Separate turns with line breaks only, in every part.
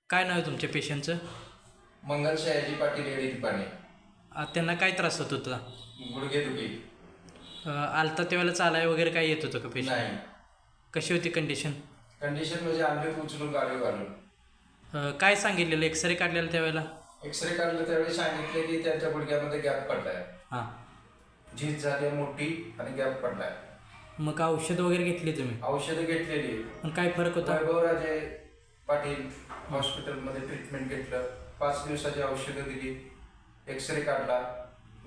काय नाव आहे तुमच्या पेशंटचं?
मंगल शयाजी पाटील येडीत पाणी.
त्यांना काय त्रास होत होता?
गुडघेदुखी
आलता त्यावेळेला चालाय वगैरे काय येत होतं का पेशंट?
नाही.
कशी होती कंडिशन?
कंडिशन म्हणजे आणले उचलून गाडी घालून.
काय सांगितलेलं एक्सरे काढलेला त्यावेळेला?
एक्सरे काढलं त्यावेळी सांगितले की त्यांच्या गुडघ्यामध्ये गॅप पडलाय.
हां.
झीज झाली मोठी आणि गॅप पडलाय.
मग औषध वगैरे घेतली तुम्ही?
औषधं घेतलेली.
पण काय फरक होता?
वैभवराजे पाटील हॉस्पिटलमध्ये ट्रीटमेंट घेतलं. 5 दिवसाची औषधं दिली. एक्सरे काढला.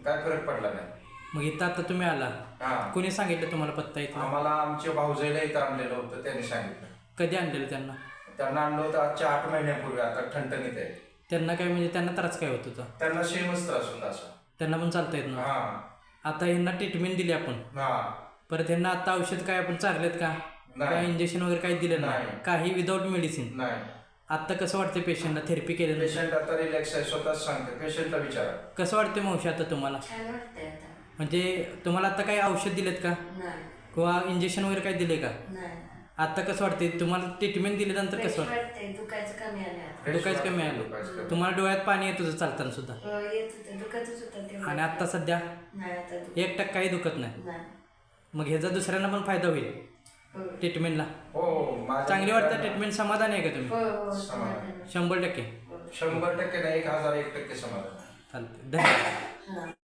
काय फरक पडला नाही.
मग इथं आता तुम्ही आला,
हां.
कोणी सांगितलं तुम्हाला पत्ता इथं?
आम्हाला आमच्या भाऊजाईला इथं आणलेलं होतं, त्यांनी सांगितलं.
कधी आणलेलं त्यांना?
त्यांना आणलं होतं आजच्या 8 महिन्यापूर्वी. आता ठणठणीत आहे.
त्यांना काय म्हणजे त्यांना त्रास काय होत होता?
त्यांना सेमच त्रास होता असा.
त्यांना पण चालता येत ना?
हां.
आता ह्यांना ट्रीटमेंट दिली आपण,
हां.
परत ह्यांना आता औषध काय आपण चांगलेत का?
नाही.
काय इंजेक्शन वगैरे काही दिलं
नाही.
काही विदाऊट मेडिसिन?
नाही.
आत्ता कसं वाटतं पेशंटला थेरपी केलेलं?
पेशंट आता रिलॅक्स आहे, स्वतःच सांगते. पेशंटला विचारा.
कसं वाटते मावशी आता तुम्हाला?
छान वाटतंय आता.
म्हणजे तुम्हाला आता काही औषध दिलेत का
नाही
किंवा इंजेक्शन वगैरे काही दिले का?
नाही
आता कसं वाटते तुम्हाला? ट्रीटमेंट दिल्यानंतर कसं वाटतं?
वाटतंय. दुखायचं कमी आलं आता.
दुखायचं कमी आलं?
दुखायचं कमी.
तुम्हाला डोळ्यात पाणी येत होतं चालताना सुद्धा?
येत होतं, दुखतच होतं तेव्हा.
आणि आता सध्या
नाही आता
1% दुखत नाही?
नाही.
मग ह्याचा दुसऱ्यांना पण फायदा होईल
हो
ट्रीटमेंटला?
हो. माझ्या
चांगली वाटतं ट्रीटमेंट? समाधान आहे का तुम्ही?
हो
समाधान.
100%?
100% नाही, 1001% समाधान.
चालते, धन्यवाद.
हां.